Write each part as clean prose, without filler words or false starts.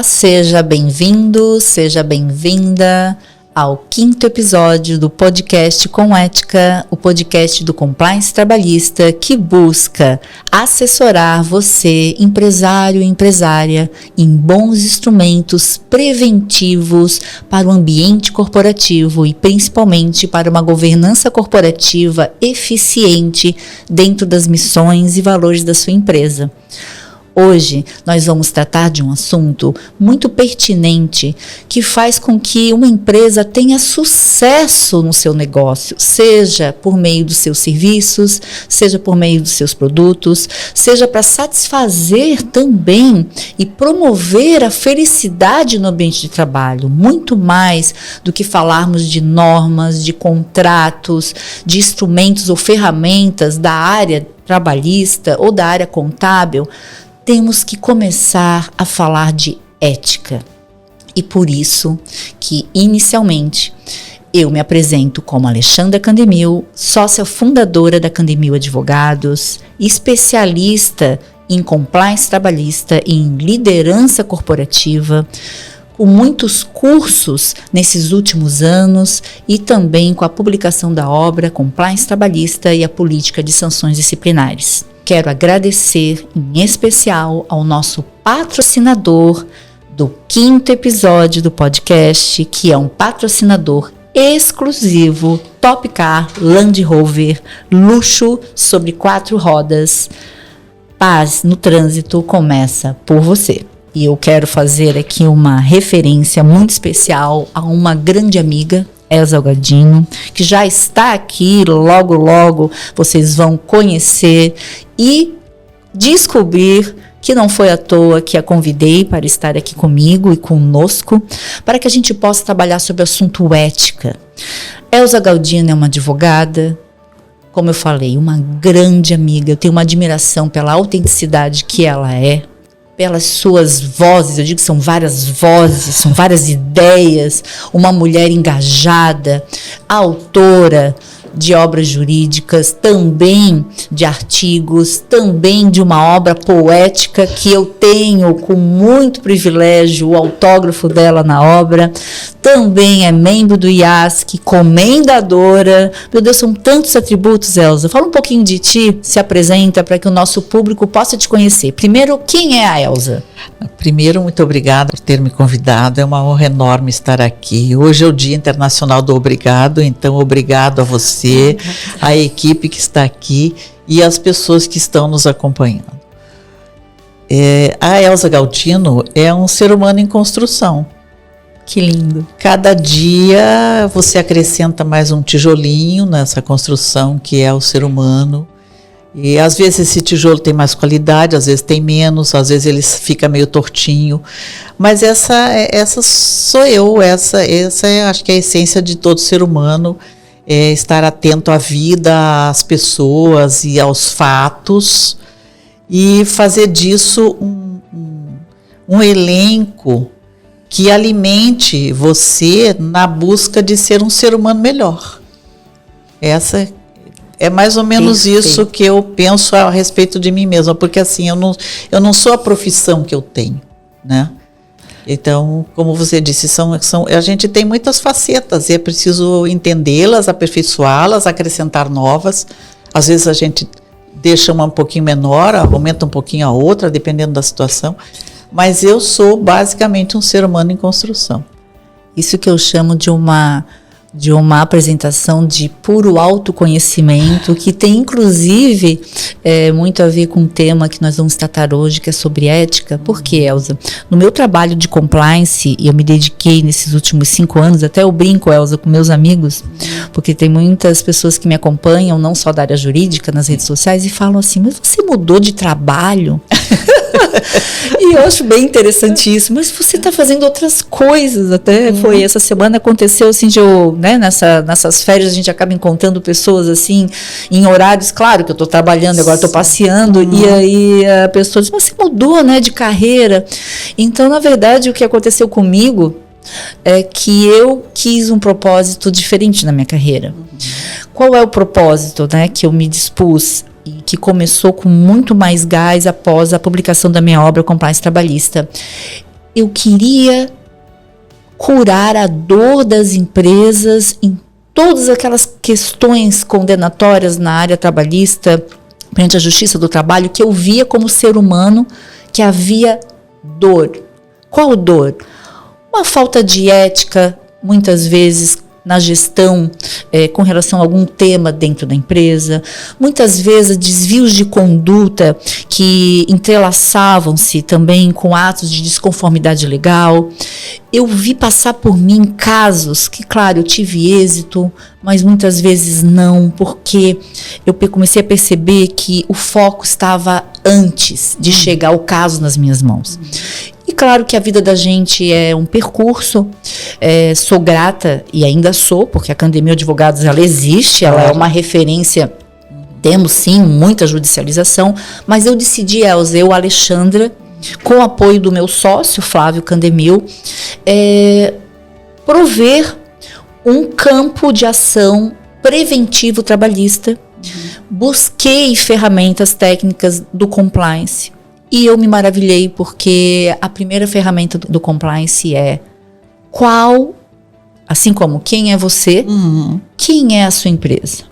Seja bem-vindo, seja bem-vinda ao 5º episódio do podcast Com Ética, o podcast do Compliance Trabalhista que busca assessorar você, empresário e empresária, em bons instrumentos preventivos para o ambiente corporativo e principalmente para uma governança corporativa eficiente dentro das missões e valores da sua empresa. Hoje nós vamos tratar de um assunto muito pertinente que faz com que uma empresa tenha sucesso no seu negócio, seja por meio dos seus serviços, seja por meio dos seus produtos, seja para satisfazer também e promover a felicidade no ambiente de trabalho, muito mais do que falarmos de normas, de contratos, de instrumentos ou ferramentas da área trabalhista ou da área contábil. Temos que começar a falar de ética. E por isso que, inicialmente, eu me apresento como Alexandra Candemil, sócia fundadora da Candemil Advogados, especialista em compliance trabalhista e em liderança corporativa, com muitos cursos nesses últimos anos e também com a publicação da obra Compliance Trabalhista e a Política de Sanções Disciplinares. Quero agradecer em especial ao nosso patrocinador do 5º episódio do podcast, que é um patrocinador exclusivo, Top Car Land Rover, luxo sobre 4 rodas. Paz no trânsito começa por você. E eu quero fazer aqui uma referência muito especial a uma grande amiga, Elza Galdino, que já está aqui, logo vocês vão conhecer e descobrir que não foi à toa que a convidei para estar aqui comigo e conosco, para que a gente possa trabalhar sobre o assunto ética. Elza Galdino é uma advogada, como eu falei, uma grande amiga, eu tenho uma admiração pela autenticidade que ela é, pelas suas vozes, eu digo que são várias vozes, são várias ideias, uma mulher engajada, autora de obras jurídicas, também de artigos, também de uma obra poética que eu tenho com muito privilégio o autógrafo dela na obra, também é membro do IASC, comendadora. Meu Deus, são tantos atributos, Elza. Fala um pouquinho de ti, se apresenta para que o nosso público possa te conhecer. Primeiro, quem é a Elza? Primeiro, muito obrigada por ter me convidado, é uma honra enorme estar aqui. Hoje é o Dia Internacional do Obrigado, então obrigado a você, a equipe que está aqui e as pessoas que estão nos acompanhando. A Elza Galdino é um ser humano em construção. Que lindo. Cada dia você acrescenta mais um tijolinho nessa construção que é o ser humano. E às vezes esse tijolo tem mais qualidade, às vezes tem menos, às vezes ele fica meio tortinho. Mas essa sou eu, essa é, acho que é a essência de todo ser humano, é estar atento à vida, às pessoas e aos fatos e fazer disso um elenco que alimente você na busca de ser um ser humano melhor. Essa é mais ou menos isso que eu penso a respeito de mim mesma, porque assim, eu não sou a profissão que eu tenho, né? Então, como você disse, a gente tem muitas facetas e é preciso entendê-las, aperfeiçoá-las, acrescentar novas. Às vezes a gente deixa uma um pouquinho menor, aumenta um pouquinho a outra, dependendo da situação. Mas eu sou basicamente um ser humano em construção. Isso que eu chamo de uma apresentação de puro autoconhecimento, que tem inclusive muito a ver com o tema que nós vamos tratar hoje, que é sobre ética. Por quê, Elza? No meu trabalho de compliance, e eu me dediquei nesses últimos 5 anos, até eu brinco, Elza, com meus amigos, porque tem muitas pessoas que me acompanham, não só da área jurídica, nas redes sociais, e falam assim, mas você mudou de trabalho? E eu acho bem interessante isso, mas você está fazendo outras coisas, até foi essa semana aconteceu assim, nessas férias a gente acaba encontrando pessoas assim, em horários, claro que eu estou trabalhando, agora estou passeando, e aí a pessoa diz, mas você mudou, né, de carreira. Então, na verdade, o que aconteceu comigo é que eu quis um propósito diferente na minha carreira. Qual é o propósito, né, que eu me dispus e que começou com muito mais gás após a publicação da minha obra Compliance Trabalhista? eu queria curar a dor das empresas em todas aquelas questões condenatórias na área trabalhista, perante a Justiça do Trabalho, que eu via como ser humano que havia dor. Qual dor? Uma falta de ética, muitas vezes, na gestão com relação a algum tema dentro da empresa, muitas vezes desvios de conduta que entrelaçavam-se também com atos de desconformidade legal. Eu vi passar por mim casos que, claro, eu tive êxito, mas muitas vezes não, porque eu comecei a perceber que o foco estava antes de chegar o caso nas minhas mãos. E claro que a vida da gente é um percurso, sou grata e ainda sou, porque a Academia de Advogados ela existe, ela é uma referência, temos sim muita judicialização, mas eu decidi, Elza, eu, Alexandra, com o apoio do meu sócio, Flávio Candemil, prover um campo de ação preventivo trabalhista, busquei ferramentas técnicas do compliance, e eu me maravilhei porque a primeira ferramenta do compliance é assim como quem é você, quem é a sua empresa?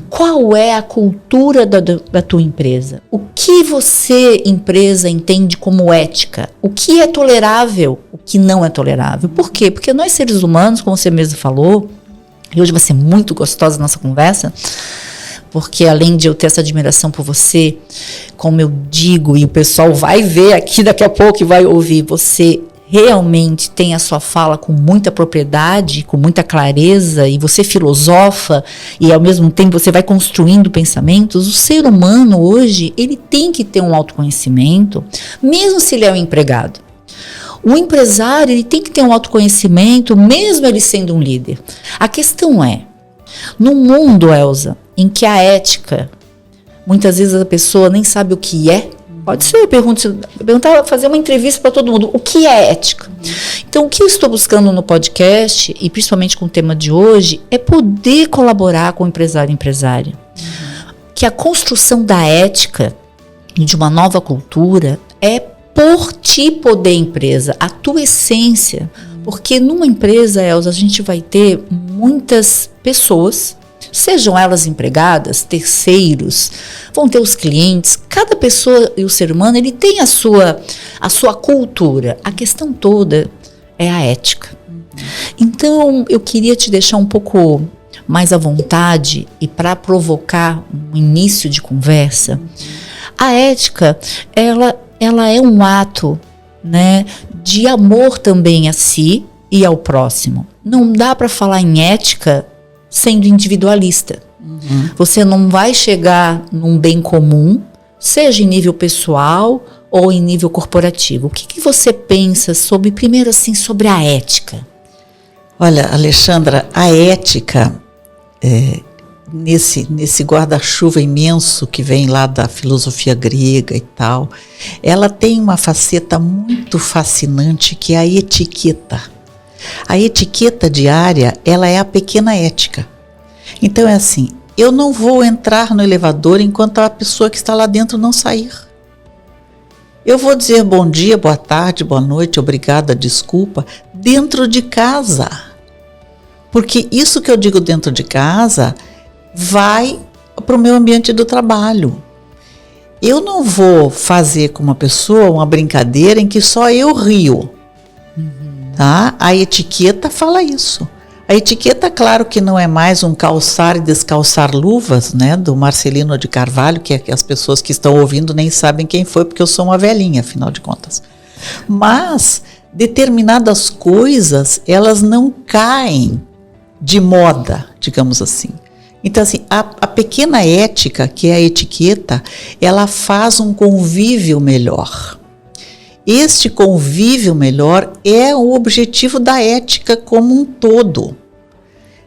Qual é a cultura da tua empresa? O que você, empresa, entende como ética? O que é tolerável? O que não é tolerável? Por quê? Porque nós seres humanos, como você mesmo falou, e hoje vai ser muito gostosa a nossa conversa, porque além de eu ter essa admiração por você, como eu digo, e o pessoal vai ver aqui daqui a pouco e vai ouvir, você realmente tem a sua fala com muita propriedade, com muita clareza, e você filosofa, e ao mesmo tempo você vai construindo pensamentos. O ser humano hoje, ele tem que ter um autoconhecimento, mesmo se ele é um empregado. O empresário, ele tem que ter um autoconhecimento, mesmo ele sendo um líder. A questão é, no mundo, Elza, em que a muitas vezes a pessoa nem sabe o que é. Pode ser, eu perguntar, fazer uma entrevista para todo mundo. O que é ética? Então, o que eu estou buscando no podcast, e principalmente com o tema de hoje, é poder colaborar com o empresário e empresária. Que a construção da ética e de uma nova cultura é por ti poder empresa, a tua essência. Porque numa empresa, Elza, a gente vai ter muitas pessoas, sejam elas empregadas, terceiros, vão ter os clientes. Cada pessoa e o ser humano, ele tem a sua cultura. A questão toda é a ética. Então, eu queria te deixar um pouco mais à vontade e para provocar um início de conversa. A ética, ela é um ato, né, de amor também a si e ao próximo. Não dá para falar em ética sendo individualista. Você não vai chegar num bem comum, seja em nível pessoal ou em nível corporativo. O que você pensa primeiro assim, sobre a ética? Olha, Alexandra, a ética, nesse guarda-chuva imenso que vem lá da filosofia grega e tal, ela tem uma faceta muito fascinante que é a etiqueta. A etiqueta diária, ela é a pequena ética. Então é assim, eu não vou entrar no elevador enquanto a pessoa que está lá dentro não sair. Eu vou dizer bom dia, boa tarde, boa noite, obrigada, desculpa, dentro de casa. Porque isso que eu digo dentro de casa vai para o meu ambiente do trabalho. Eu não vou fazer com uma pessoa uma brincadeira em que só eu rio. Tá? A etiqueta fala isso. A etiqueta, claro que não é mais um calçar e descalçar luvas, né, do Marcelino de Carvalho, que as pessoas que estão ouvindo nem sabem quem foi, porque eu sou uma velhinha, afinal de contas. Mas determinadas coisas, elas não caem de moda, digamos assim. Então, assim, a pequena ética, que é a etiqueta, ela faz um convívio melhor. Este convívio melhor é o objetivo da ética como um todo.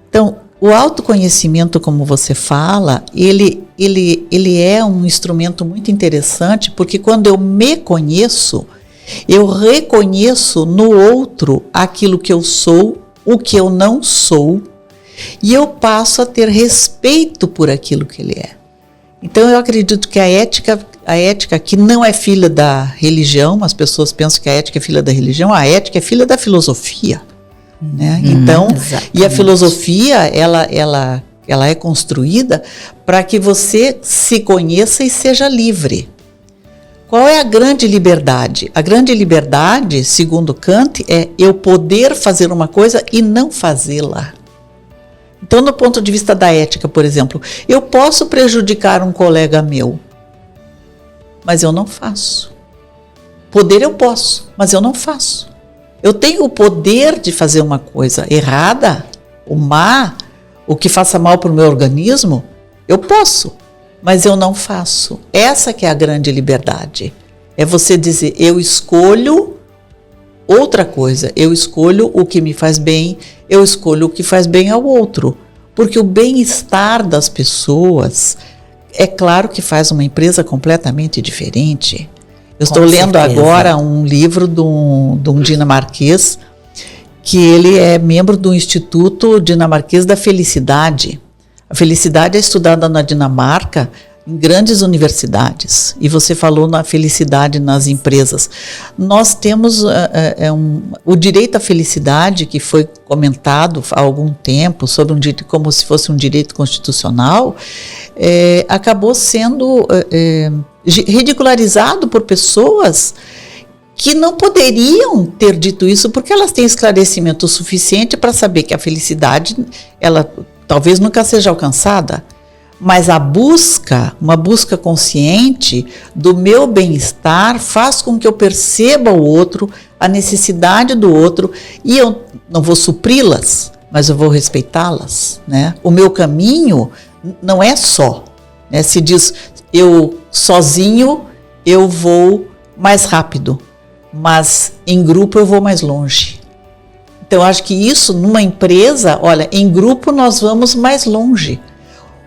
Então, o autoconhecimento, como você fala, ele é um instrumento muito interessante, porque quando eu me conheço, eu reconheço no outro aquilo que eu sou, o que eu não sou, e eu passo a ter respeito por aquilo que ele é. Então eu acredito que a ética que não é filha da religião, as pessoas pensam que a ética é filha da religião, a ética é filha da filosofia, né? Então, exatamente. E a filosofia, ela é construída para que você se conheça e seja livre. Qual é a grande liberdade? A grande liberdade, segundo Kant, é eu poder fazer uma coisa e não fazê-la. Então, do ponto de vista da ética, por exemplo, eu posso prejudicar um colega meu, mas eu não faço. Poder eu posso, mas eu não faço. Eu tenho o poder de fazer uma coisa errada, o má, o que faça mal para o meu organismo, eu posso, mas eu não faço. Essa que é a grande liberdade. É você dizer, eu escolho outra coisa, eu escolho o que me faz bem, eu escolho o que faz bem ao outro. Porque o bem-estar das pessoas, é claro que faz uma empresa completamente diferente. Eu estou lendo agora um livro de um dinamarquês, que ele é membro do Instituto Dinamarquês da Felicidade. A felicidade é estudada na Dinamarca, em grandes universidades, e você falou na felicidade nas empresas. Nós temos o direito à felicidade, que foi comentado há algum tempo, sobre como se fosse um direito constitucional, acabou sendo ridicularizado por pessoas que não poderiam ter dito isso, porque elas têm esclarecimento suficiente para saber que a felicidade, ela talvez nunca seja alcançada, mas uma busca consciente do meu bem-estar faz com que eu perceba o outro, a necessidade do outro, e eu não vou supri-las, mas eu vou respeitá-las, né? O meu caminho não é só, né? Se diz, eu sozinho eu vou mais rápido, mas em grupo eu vou mais longe. Então, eu acho que isso numa empresa, olha, em grupo nós vamos mais longe.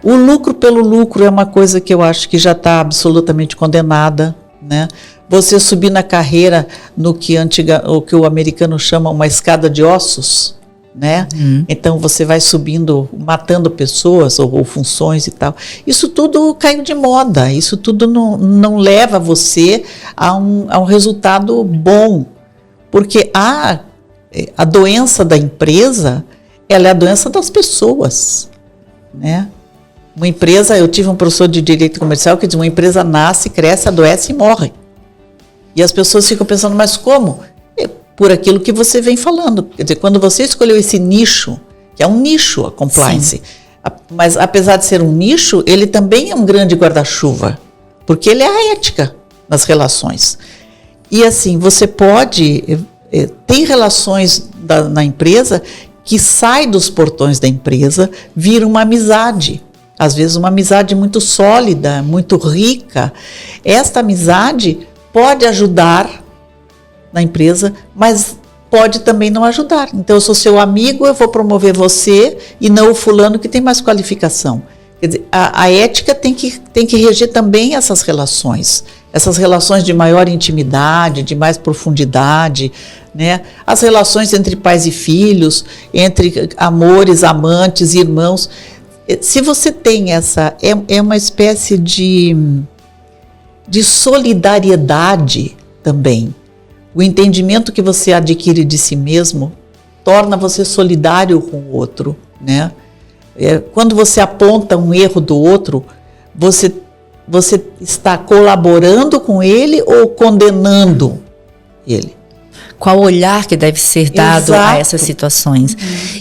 O lucro pelo lucro é uma coisa que eu acho que já está absolutamente condenada, né? Você subir na carreira no que o americano chama uma escada de ossos, né? Então você vai subindo, matando pessoas ou funções e tal. Isso tudo caiu de moda, isso tudo não leva você a um resultado bom, porque a doença da empresa, ela é a doença das pessoas, né? Uma empresa, eu tive um professor de direito comercial que diz, uma empresa nasce, cresce, adoece e morre. E as pessoas ficam pensando, mas como? Por aquilo que você vem falando. Quer dizer, quando você escolheu esse nicho, que é um nicho, a compliance, mas apesar de ser um nicho, ele também é um grande guarda-chuva, porque ele é a ética nas relações. E assim, você pode... tem relações na empresa que sai dos portões da empresa, vira uma amizade. Às vezes uma amizade muito sólida, muito rica. Esta amizade pode ajudar na empresa, mas pode também não ajudar. Então eu sou seu amigo, eu vou promover você e não o fulano que tem mais qualificação. Quer dizer, a ética tem que reger também essas relações de maior intimidade, de mais profundidade, né? As relações entre pais e filhos, entre amores, amantes, irmãos. Se você tem é uma espécie de solidariedade também. O entendimento que você adquire de si mesmo torna você solidário com o outro, né? Quando você aponta um erro do outro, você está colaborando com ele ou condenando ele? Qual olhar que deve ser dado a essas situações.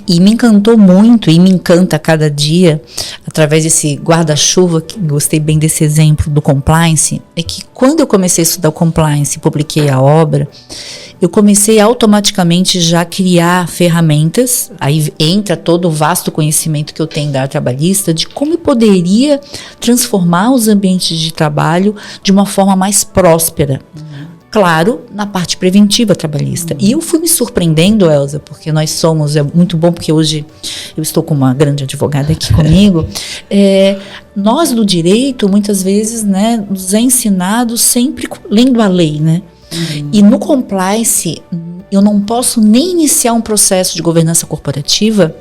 E me encantou muito, e me encanta a cada dia, através desse guarda-chuva, que gostei bem desse exemplo do compliance, é que quando eu comecei a estudar o compliance e publiquei a obra, eu comecei automaticamente já a criar ferramentas, aí entra todo o vasto conhecimento que eu tenho da área trabalhista, de como eu poderia transformar os ambientes de trabalho de uma forma mais próspera. Claro, na parte preventiva trabalhista. E eu fui me surpreendendo, Elza, porque nós somos, é muito bom porque hoje eu estou com uma grande advogada aqui comigo, nós do direito, muitas vezes, né, nos é ensinado sempre lendo a lei, né? E no compliance, eu não posso nem iniciar um processo de governança corporativa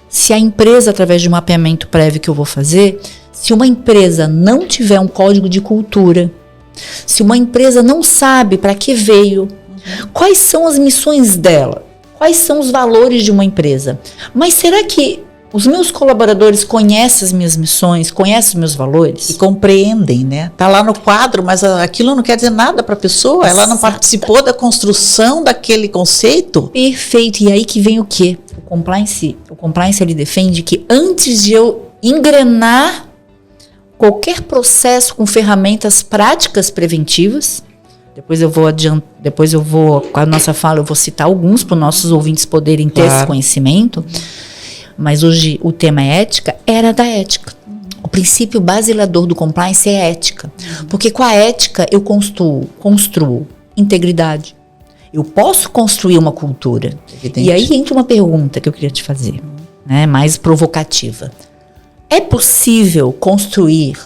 se a empresa, através de um mapeamento prévio que eu vou fazer, Se uma empresa não tiver um código de cultura, se uma empresa não sabe para que veio, quais são as missões dela, quais são os valores de uma empresa, mas será que os meus colaboradores conhecem as minhas missões, conhecem os meus valores? E compreendem, né? Tá lá no quadro, mas aquilo não quer dizer nada para a pessoa. Ela não participou da construção daquele conceito. Perfeito. E aí que vem o quê? O compliance ele defende que antes de eu engrenar qualquer processo com ferramentas práticas preventivas, depois eu vou, com a nossa fala, eu vou citar alguns para os nossos ouvintes poderem ter esse conhecimento. Mas hoje o tema é ética, era da ética. O princípio basilador do compliance é ética. Porque com a ética eu construo integridade. Eu posso construir uma cultura. Evidente. E aí entra uma pergunta que eu queria te fazer, né, mais provocativa. É possível construir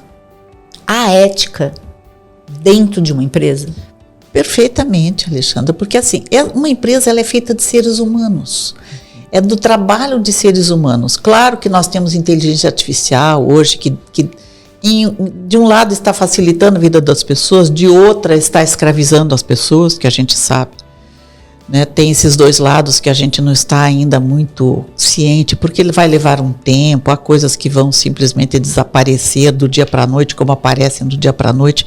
a ética dentro de uma empresa? Perfeitamente, Alexandra, porque assim, uma empresa ela é feita de seres humanos. É do trabalho de seres humanos. Claro que nós temos inteligência artificial hoje que de um lado está facilitando a vida das pessoas, de outra está escravizando as pessoas, que a gente sabe. Né? Tem esses dois lados que a gente não está ainda muito ciente, porque ele vai levar um tempo, há coisas que vão simplesmente desaparecer do dia para a noite, como aparecem do dia para a noite.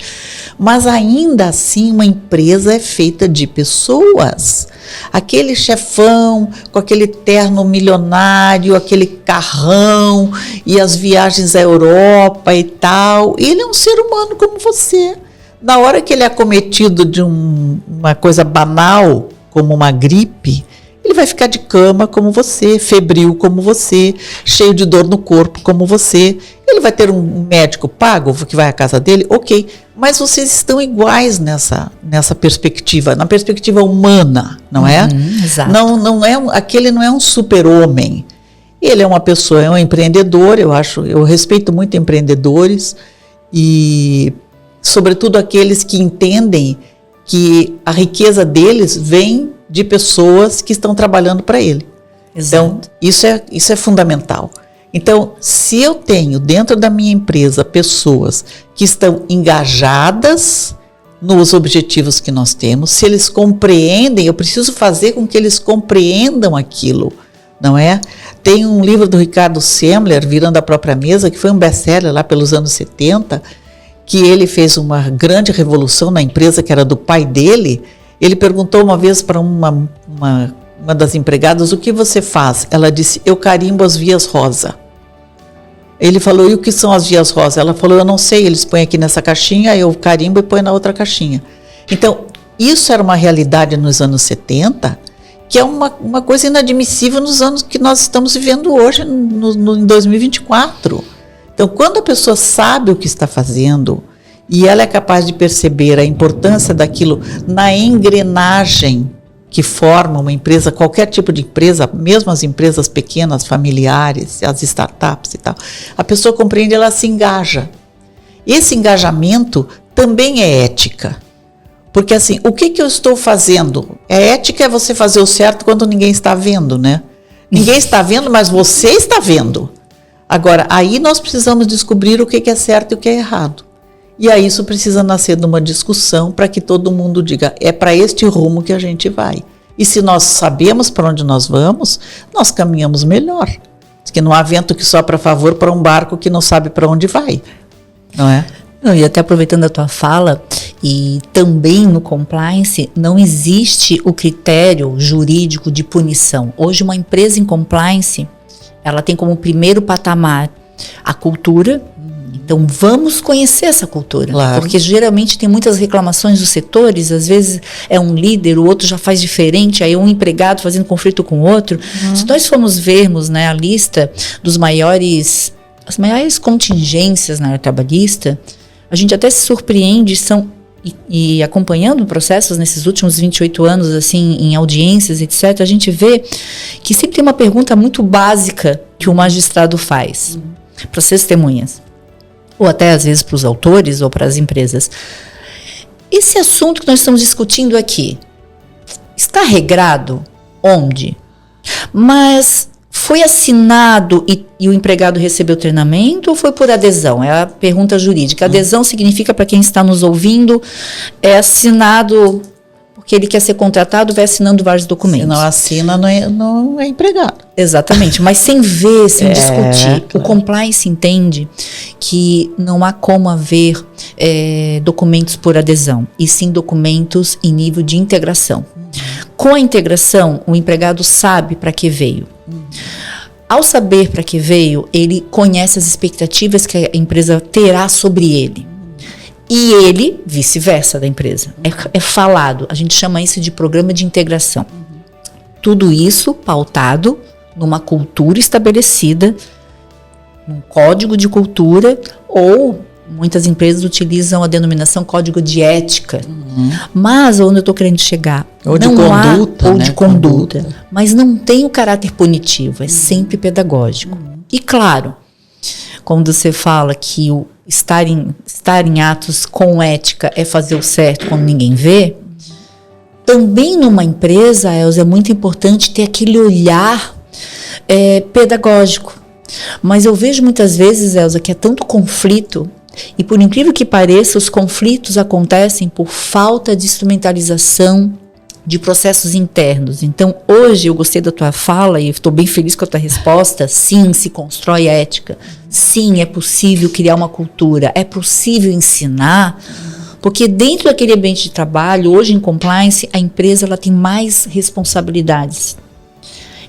Mas ainda assim uma empresa é feita de pessoas. Aquele chefão com aquele terno milionário, aquele carrão e as viagens à Europa e tal, ele é um ser humano como você. Na hora que ele é acometido de uma coisa banal, como uma gripe, ele vai ficar de cama como você, febril como você, cheio de dor no corpo como você. Ele vai ter um médico pago que vai à casa dele, ok, mas vocês estão iguais nessa perspectiva, na perspectiva humana, não é? Exato. Aquele não é um super-homem. Ele é uma pessoa, é um empreendedor, eu respeito muito empreendedores e, sobretudo, aqueles que entendem que a riqueza deles vem de pessoas que estão trabalhando para ele. Exato. Então, isso é fundamental. Então, se eu tenho dentro da minha empresa pessoas que estão engajadas nos objetivos que nós temos, se eles compreendem, eu preciso fazer com que eles compreendam aquilo, não é? Tem um livro do Ricardo Semler, Virando a Própria Mesa, que foi um best-seller lá pelos anos 70, que ele fez uma grande revolução na empresa que era do pai dele. Ele perguntou uma vez para uma das empregadas, o que você faz? Ela disse, eu carimbo as vias rosa. Ele falou, e o que são as vias rosa? Ela falou, eu não sei, eles põem aqui nessa caixinha, eu carimbo e põe na outra caixinha. Então, isso era uma realidade nos anos 70, que é uma coisa inadmissível nos anos que nós estamos vivendo hoje, em 2024. Então, quando a pessoa sabe o que está fazendo e ela é capaz de perceber a importância daquilo na engrenagem que forma uma empresa, qualquer tipo de empresa, mesmo as empresas pequenas, familiares, as startups e tal, a pessoa compreende, ela se engaja. Esse engajamento também é ética. Porque assim, o que eu estou fazendo? Ética é você fazer o certo quando ninguém está vendo, né? Ninguém está vendo, mas você está vendo. Agora, aí nós precisamos descobrir o que é certo e o que é errado. E aí isso precisa nascer de uma discussão para que todo mundo diga, é para este rumo que a gente vai. E se nós sabemos para onde nós vamos, nós caminhamos melhor. Porque não há vento que sopra a favor para um barco que não sabe para onde vai, não é? Não, e até aproveitando a tua fala, e também no compliance não existe o critério jurídico de punição. Hoje uma empresa em compliance, ela tem como primeiro patamar a cultura. Então vamos conhecer essa cultura, claro. Porque geralmente tem muitas reclamações dos setores, às vezes é um líder, o outro já faz diferente, aí um empregado fazendo conflito com o outro. Se nós formos vermos, né, a lista as maiores contingências na área trabalhista, a gente até se surpreende, e acompanhando processos nesses últimos 28 anos, assim, em audiências, etc., a gente vê que sempre tem uma pergunta muito básica que o magistrado faz para as testemunhas, ou até às vezes para os autores ou para as empresas. Esse assunto que nós estamos discutindo aqui está regrado? Onde? Mas Foi assinado e o empregado recebeu treinamento ou foi por adesão? É a pergunta jurídica. Adesão significa, para quem está nos ouvindo, é assinado porque ele quer ser contratado, vai assinando vários documentos. Se não assina, não é empregado. Exatamente, mas sem ver, sem discutir. Claro. O compliance entende que não há como haver documentos por adesão, e sim documentos em nível de integração. Com a integração, o empregado sabe para que veio. Ao saber para que veio, ele conhece as expectativas que a empresa terá sobre ele. E ele, vice-versa da empresa. É falado, a gente chama isso de programa de integração. Tudo isso pautado numa cultura estabelecida, num código de cultura, ou muitas empresas utilizam a denominação código de ética. Mas onde eu estou querendo chegar? Ou de conduta. Ou de conduta. Mas não tem o caráter punitivo, é sempre pedagógico. E claro, quando você fala que o estar em atos com ética é fazer o certo quando ninguém vê, também numa empresa, Elza, é muito importante ter aquele olhar pedagógico. Mas eu vejo muitas vezes, Elza, que é tanto conflito, e por incrível que pareça, os conflitos acontecem por falta de instrumentalização de processos internos. Então, hoje eu gostei da tua fala e estou bem feliz com a tua resposta. Sim, se constrói ética. Sim, é possível criar uma cultura. É possível ensinar, porque dentro daquele ambiente de trabalho, hoje em compliance, a empresa ela tem mais responsabilidades.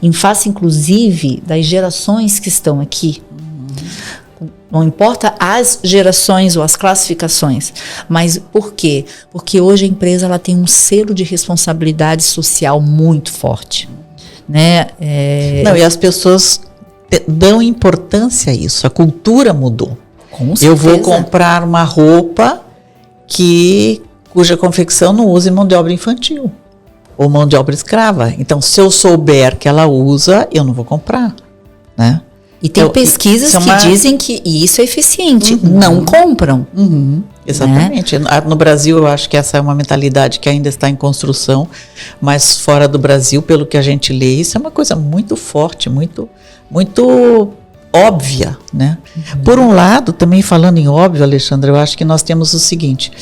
Em face, inclusive, das gerações que estão aqui. Não importa as gerações ou as classificações, mas por quê? Porque hoje a empresa ela tem um selo de responsabilidade social muito forte, né? Não, e as pessoas dão importância a isso, a cultura mudou. Com certeza. Eu vou comprar uma roupa cuja confecção não use mão de obra infantil ou mão de obra escrava. Então, se eu souber que ela usa, eu não vou comprar, né? E tem pesquisas que dizem que isso é eficiente, não compram. Exatamente. Né? No Brasil, eu acho que essa é uma mentalidade que ainda está em construção, mas fora do Brasil, pelo que a gente lê, isso é uma coisa muito forte, muito, muito óbvia, né? Por um lado, também falando em óbvio, Alexandre, eu acho que nós temos o seguinte: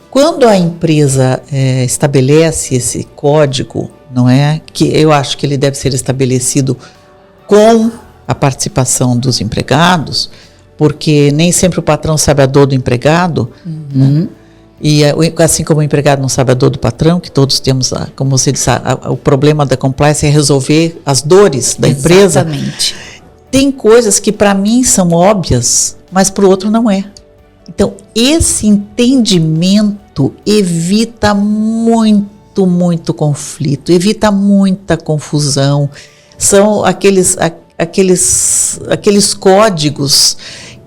quando a empresa estabelece esse código, não é? Que eu acho que ele deve ser estabelecido com a participação dos empregados, porque nem sempre o patrão sabe a dor do empregado, né? E assim como o empregado não sabe a dor do patrão, que todos temos, como você disse, o problema da compliance é resolver as dores da empresa. Exatamente. Tem coisas que para mim são óbvias, mas para o outro não é. Então, esse entendimento evita muito conflito, evita muita confusão. São aqueles códigos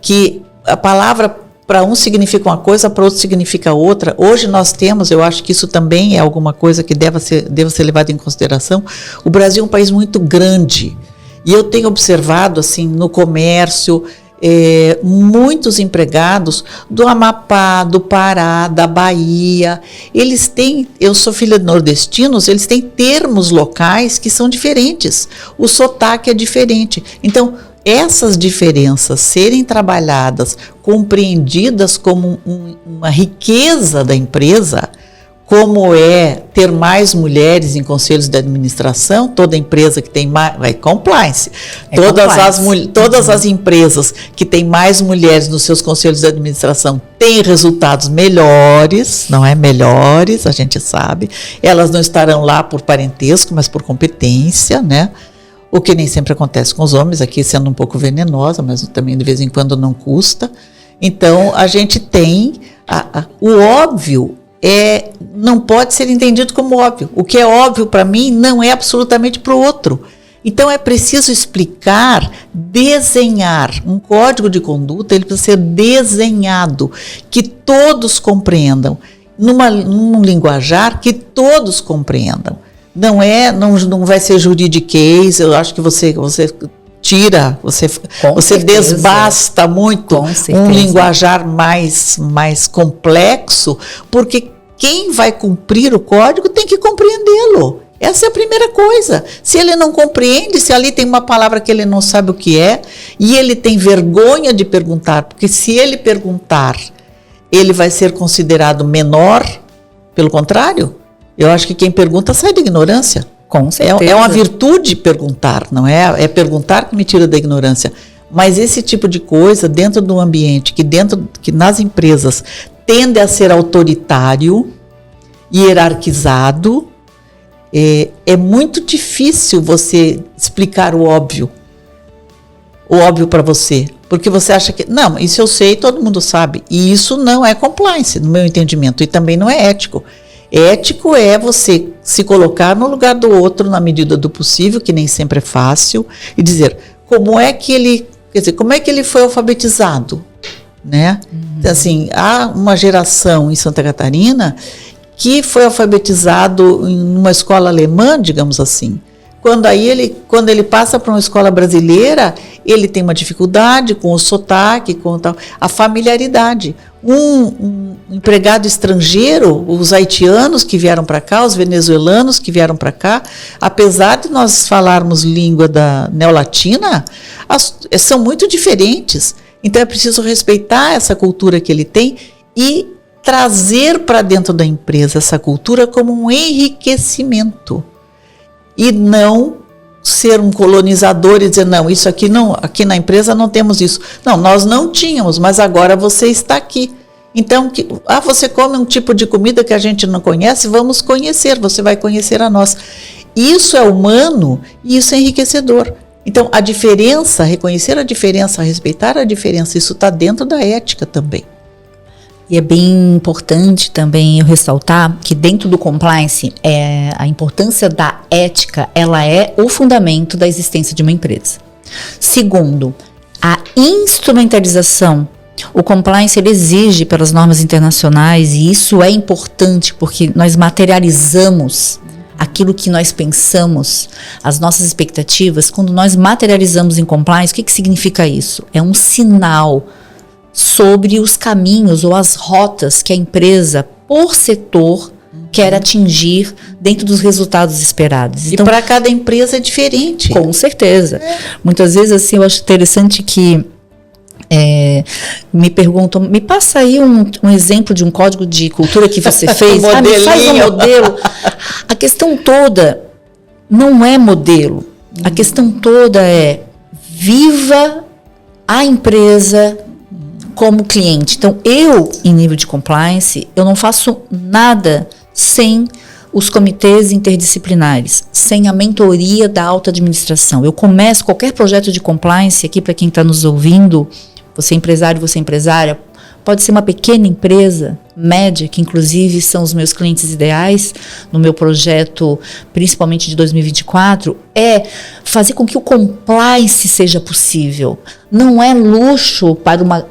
que a palavra para um significa uma coisa, para outro significa outra. Hoje nós temos, eu acho que isso também é alguma coisa que deva ser levado em consideração. O Brasil é um país muito grande e eu tenho observado assim no comércio muitos empregados do Amapá, do Pará, da Bahia. Eles têm, eu sou filha de nordestinos, eles têm termos locais que são diferentes. O sotaque é diferente. Então, essas diferenças serem trabalhadas, compreendidas como uma riqueza da empresa, como é ter mais mulheres em conselhos de administração. Toda empresa que tem mais compliance. Todas as empresas que têm mais mulheres nos seus conselhos de administração têm resultados melhores, não é? Melhores, a gente sabe. Elas não estarão lá por parentesco, mas por competência, né? O que nem sempre acontece com os homens, aqui sendo um pouco venenosa, mas também de vez em quando não custa. Então, a gente tem o óbvio. Não pode ser entendido como óbvio. O que é óbvio para mim não é absolutamente para o outro. Então é preciso explicar, desenhar um código de conduta. Ele precisa ser desenhado, que todos compreendam, num linguajar que todos compreendam. Não vai ser juridiquês. Eu acho que você tira, você desbasta muito um linguajar mais complexo, porque quem vai cumprir o código tem que compreendê-lo. Essa é a primeira coisa. Se ele não compreende, se ali tem uma palavra que ele não sabe o que é, e ele tem vergonha de perguntar, porque se ele perguntar, ele vai ser considerado menor. Pelo contrário, eu acho que quem pergunta sai da ignorância. Com certeza. É uma virtude perguntar, não é? É perguntar que me tira da ignorância. Mas esse tipo de coisa, dentro do ambiente, que nas empresas tende a ser autoritário, hierarquizado, é muito difícil você explicar o óbvio para você, porque você acha que, não, isso eu sei, todo mundo sabe, e isso não é compliance, no meu entendimento, e também não é ético. Ético é você se colocar no lugar do outro na medida do possível, que nem sempre é fácil, e dizer como é que ele foi alfabetizado, né? Então, assim, há uma geração em Santa Catarina que foi alfabetizado em uma escola alemã, digamos assim. Quando ele passa para uma escola brasileira, ele tem uma dificuldade com o sotaque, com a familiaridade. Um empregado estrangeiro, os haitianos que vieram para cá, os venezuelanos que vieram para cá, apesar de nós falarmos língua da neolatina, são muito diferentes. Então é preciso respeitar essa cultura que ele tem e trazer para dentro da empresa essa cultura como um enriquecimento. E não ser um colonizador e dizer, não, isso aqui não, aqui na empresa não temos isso. Não, nós não tínhamos, mas agora você está aqui. Então, você come um tipo de comida que a gente não conhece, vamos conhecer, você vai conhecer a nossa. Isso é humano e isso é enriquecedor. Então, a diferença, reconhecer a diferença, respeitar a diferença, isso está dentro da ética também. E é bem importante também eu ressaltar que dentro do compliance, a importância da ética, ela é o fundamento da existência de uma empresa. Segundo, a instrumentalização. O compliance ele exige pelas normas internacionais, e isso é importante porque nós materializamos aquilo que nós pensamos, as nossas expectativas. Quando nós materializamos em compliance, o que significa isso? É um sinal sobre os caminhos ou as rotas que a empresa, por setor, quer atingir dentro dos resultados esperados. Então, e para cada empresa é diferente. Com certeza. Muitas vezes, assim, eu acho interessante que me perguntam, me passa aí um exemplo de um código de cultura que você fez. Me faz um modelo. A questão toda não é modelo. A questão toda é viva a empresa como cliente. Então, em nível de compliance, eu não faço nada sem os comitês interdisciplinares, sem a mentoria da alta administração. Eu começo qualquer projeto de compliance aqui, para quem está nos ouvindo, você é empresário, você é empresária, pode ser uma pequena empresa, média, que inclusive são os meus clientes ideais no meu projeto, principalmente de 2024, é fazer com que o compliance seja possível. Não é luxo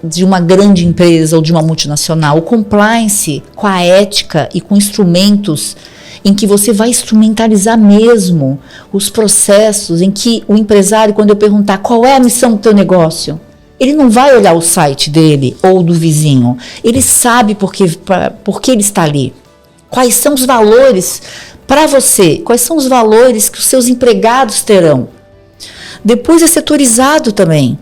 de uma grande empresa ou de uma multinacional. O compliance, com a ética e com instrumentos em que você vai instrumentalizar mesmo os processos, em que o empresário, quando eu perguntar qual é a missão do teu negócio, ele não vai olhar o site dele ou do vizinho. Ele sabe por que ele está ali. Quais são os valores para você? Quais são os valores que os seus empregados terão? Depois é setorizado também.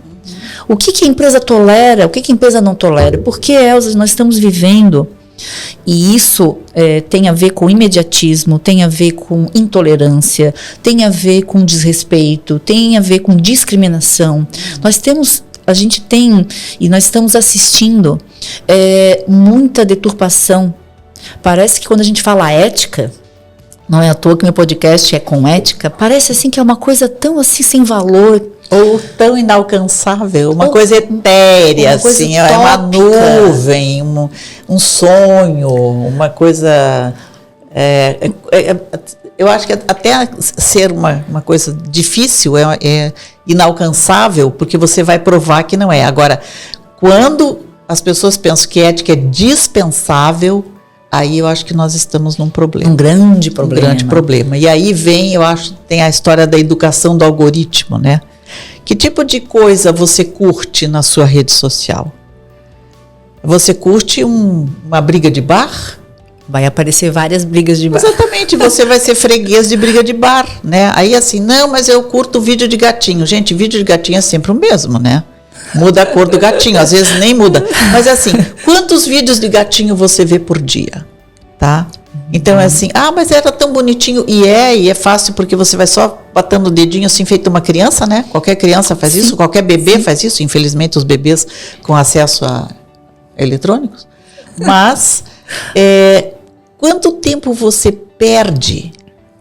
O que a empresa tolera, o que a empresa não tolera? Porque, Elza, nós estamos vivendo, e isso tem a ver com imediatismo, tem a ver com intolerância, tem a ver com desrespeito, tem a ver com discriminação. A gente tem, e nós estamos assistindo muita deturpação. Parece que quando a gente fala ética, não é à toa que meu podcast é com ética, parece assim que é uma coisa tão assim sem valor. Ou tão inalcançável, uma coisa etérea, uma coisa assim, é uma nuvem, um sonho, uma coisa... eu acho que até ser uma coisa difícil é inalcançável, porque você vai provar que não é. Agora, quando as pessoas pensam que ética é dispensável, aí eu acho que nós estamos num problema. Um grande problema. Um grande problema. E aí eu acho, tem a história da educação do algoritmo, né? Que tipo de coisa você curte na sua rede social? Você curte uma briga de bar? Vai aparecer várias brigas de bar. Exatamente, você vai ser freguês de briga de bar, né? Aí assim, não, mas eu curto vídeo de gatinho. Gente, vídeo de gatinho é sempre o mesmo, né? Muda a cor do gatinho, às vezes nem muda. Mas assim, quantos vídeos de gatinho você vê por dia, tá? Então é assim, mas era tão bonitinho. E é fácil porque você vai só batendo o dedinho assim, feito uma criança, né? Qualquer criança faz isso, qualquer bebê faz isso. Infelizmente os bebês com acesso a eletrônicos. Mas quanto tempo você perde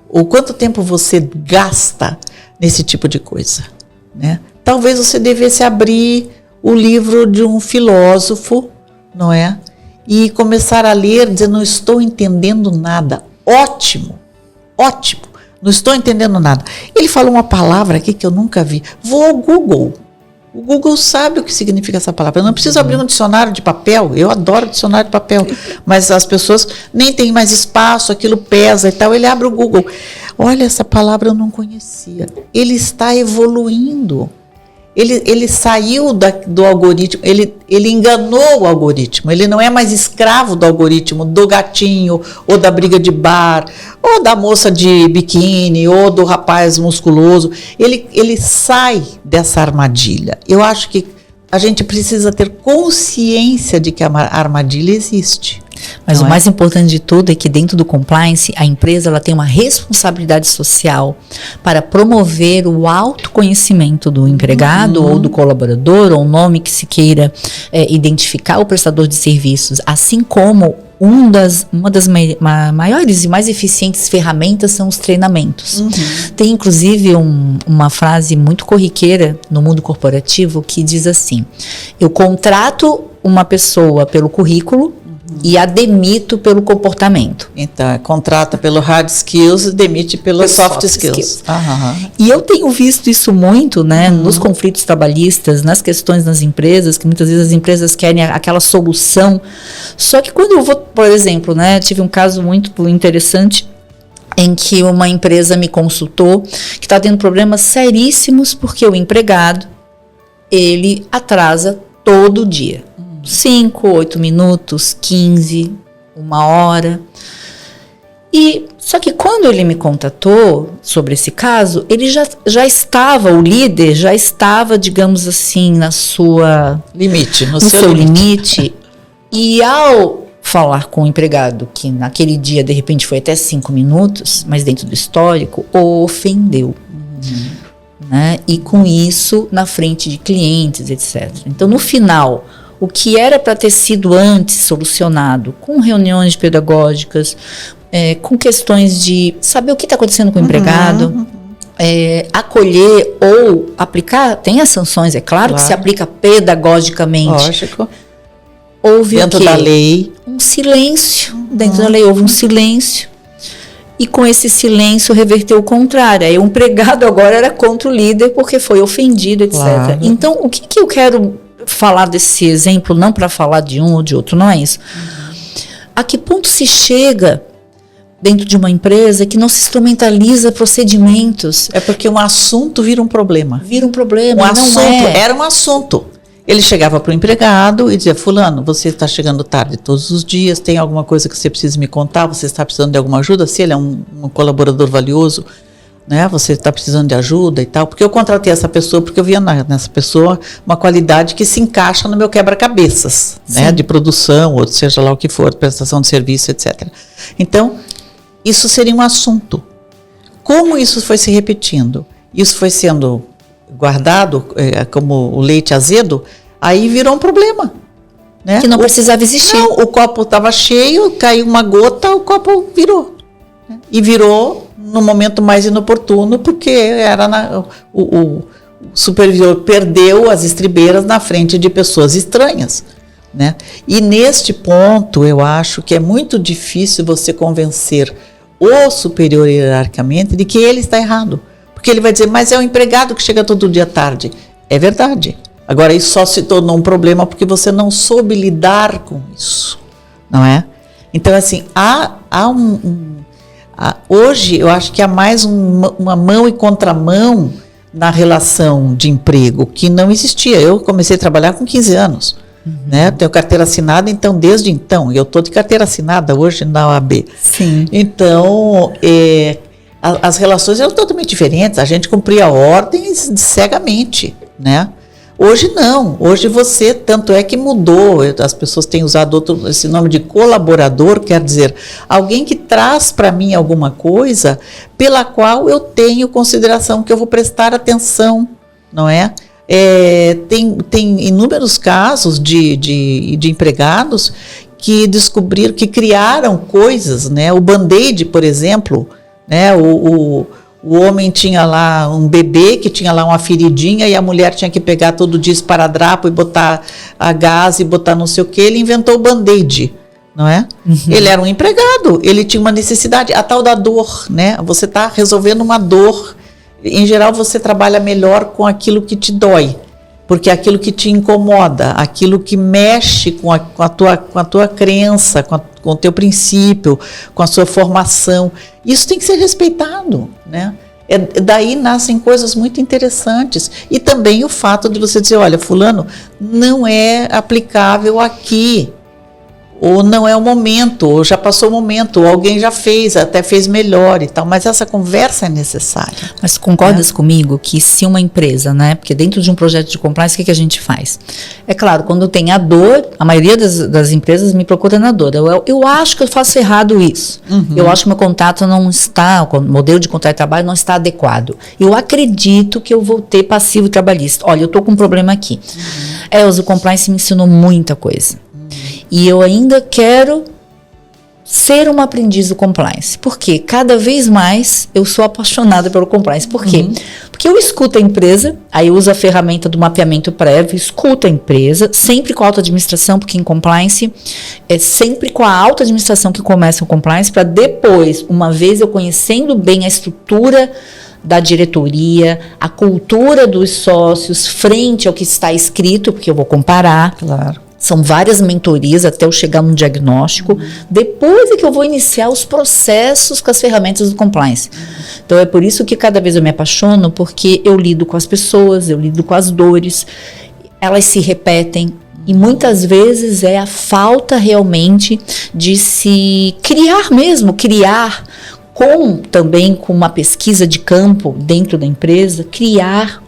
ou quanto tempo você gasta nesse tipo de coisa, né? Talvez você devesse abrir o livro de um filósofo, não é? E começar a ler, dizer, não estou entendendo nada. Ótimo, ótimo, não estou entendendo nada. Ele falou uma palavra aqui que eu nunca vi. Vou ao Google. O Google sabe o que significa essa palavra. Eu não preciso abrir um dicionário de papel. Eu adoro dicionário de papel. Mas as pessoas nem têm mais espaço, aquilo pesa e tal. Ele abre o Google. Olha, essa palavra eu não conhecia. Ele está evoluindo. Ele saiu do algoritmo, ele enganou o algoritmo, ele não é mais escravo do algoritmo, do gatinho, ou da briga de bar, ou da moça de biquíni, ou do rapaz musculoso. Ele sai dessa armadilha. Eu acho que a gente precisa ter consciência de que a armadilha existe. Mas o mais importante de tudo é que dentro do compliance, a empresa ela tem uma responsabilidade social para promover o autoconhecimento do empregado ou do colaborador, ou o nome que se queira identificar o prestador de serviços, assim como uma das maiores e mais eficientes ferramentas são os treinamentos. Tem inclusive uma frase muito corriqueira no mundo corporativo que diz assim: eu contrato uma pessoa pelo currículo e a demito pelo comportamento. Então, contrata pelo hard skills e demite pelo soft skills. E eu tenho visto isso muito, né, nos conflitos trabalhistas, nas questões nas empresas, que muitas vezes as empresas querem aquela solução. Só que quando eu vou, por exemplo, né, tive um caso muito interessante em que uma empresa me consultou que está tendo problemas seríssimos porque o empregado, ele atrasa todo dia. 5, 8 minutos, 15, 1 hora. E só que quando ele me contatou sobre esse caso, ele já estava, o líder já estava, digamos assim, no seu limite. E ao falar com o empregado, que naquele dia de repente foi até 5 minutos, mas dentro do histórico, o ofendeu. Né? E com isso, na frente de clientes, etc. Então, no final, o que era para ter sido antes solucionado com reuniões pedagógicas, com questões de saber o que está acontecendo com o empregado, acolher ou aplicar, tem as sanções, é claro que se aplica pedagogicamente. Lógico. Houve dentro da lei. Um silêncio. Dentro da lei houve um silêncio. E com esse silêncio reverteu o contrário. Aí o empregado agora era contra o líder porque foi ofendido, etc. Claro. Então, o que eu quero falar desse exemplo, não para falar de um ou de outro, não é isso. A que ponto se chega dentro de uma empresa que não se instrumentaliza procedimentos? É porque um assunto vira um problema. Vira um problema, Era um assunto. Ele chegava para o empregado e dizia: fulano, você está chegando tarde todos os dias, tem alguma coisa que você precisa me contar, você está precisando de alguma ajuda? Se ele é um colaborador valioso, né, você está precisando de ajuda e tal, porque eu contratei essa pessoa porque eu via nessa pessoa uma qualidade que se encaixa no meu quebra-cabeças, né, de produção, ou seja lá o que for, prestação de serviço, etc. Então, isso seria um assunto. Como isso foi se repetindo? Isso foi sendo guardado como o leite azedo, aí virou um problema. Né? Que não precisava existir. Não, o copo estava cheio, caiu uma gota, o copo virou. Né? E virou no momento mais inoportuno, porque o supervisor perdeu as estribeiras na frente de pessoas estranhas. Né? E neste ponto, eu acho que é muito difícil você convencer o superior hierarquicamente de que ele está errado. Porque ele vai dizer: mas é o empregado que chega todo dia tarde. É verdade. Agora, isso só se tornou um problema porque você não soube lidar com isso. Não é? Então, assim, hoje eu acho que há mais uma mão e contramão na relação de emprego que não existia. Eu comecei a trabalhar com 15 anos. né? Tenho carteira assinada, então, desde então, eu estou de carteira assinada hoje na OAB. Sim. Então, as relações eram totalmente diferentes, a gente cumpria ordens cegamente, né? Hoje não, hoje você, tanto é que mudou, as pessoas têm usado esse nome de colaborador, quer dizer, alguém que traz para mim alguma coisa pela qual eu tenho consideração, que eu vou prestar atenção, não é? Tem inúmeros casos de empregados que descobriram, que criaram coisas, né? O Band-Aid, por exemplo, né? O homem tinha lá um bebê que tinha lá uma feridinha e a mulher tinha que pegar todo dia esparadrapo e botar a gás e botar não sei o que. Ele inventou o Band-Aid, não é? Uhum. Ele era um empregado, ele tinha uma necessidade, a tal da dor, né? Você está resolvendo uma dor. Em geral, você trabalha melhor com aquilo que te dói, porque é aquilo que te incomoda, aquilo que mexe com a tua crença, com o teu princípio, com a sua formação. Isso tem que ser respeitado, né? Daí nascem coisas muito interessantes. E também o fato de você dizer, olha, fulano, não é aplicável aqui, ou não é o momento, ou já passou o momento, ou alguém já fez, até fez melhor e tal, mas essa conversa é necessária. Mas concordas comigo que se uma empresa, né, porque dentro de um projeto de compliance, o que a gente faz? É claro, quando tem a dor, a maioria das empresas me procura na dor, eu acho que eu faço errado isso, eu acho que meu contrato não está, o modelo de contrato de trabalho não está adequado, eu acredito que eu vou ter passivo trabalhista, olha, eu estou com um problema aqui. Elza, o compliance me ensinou muita coisa. E eu ainda quero ser uma aprendiz do compliance. Porque cada vez mais eu sou apaixonada pelo compliance. Por quê? Porque eu escuto a empresa, aí eu uso a ferramenta do mapeamento prévio, escuto a empresa, sempre com a alta administração, porque em compliance é sempre com a alta administração que começa o compliance, para depois, uma vez eu conhecendo bem a estrutura da diretoria, a cultura dos sócios, frente ao que está escrito, porque eu vou comparar. Claro. São várias mentorias até eu chegar num diagnóstico. Depois é que eu vou iniciar os processos com as ferramentas do compliance. Então é por isso que cada vez eu me apaixono, porque eu lido com as pessoas, eu lido com as dores, elas se repetem. E muitas vezes é a falta realmente de se criar mesmo, também com uma pesquisa de campo dentro da empresa, criar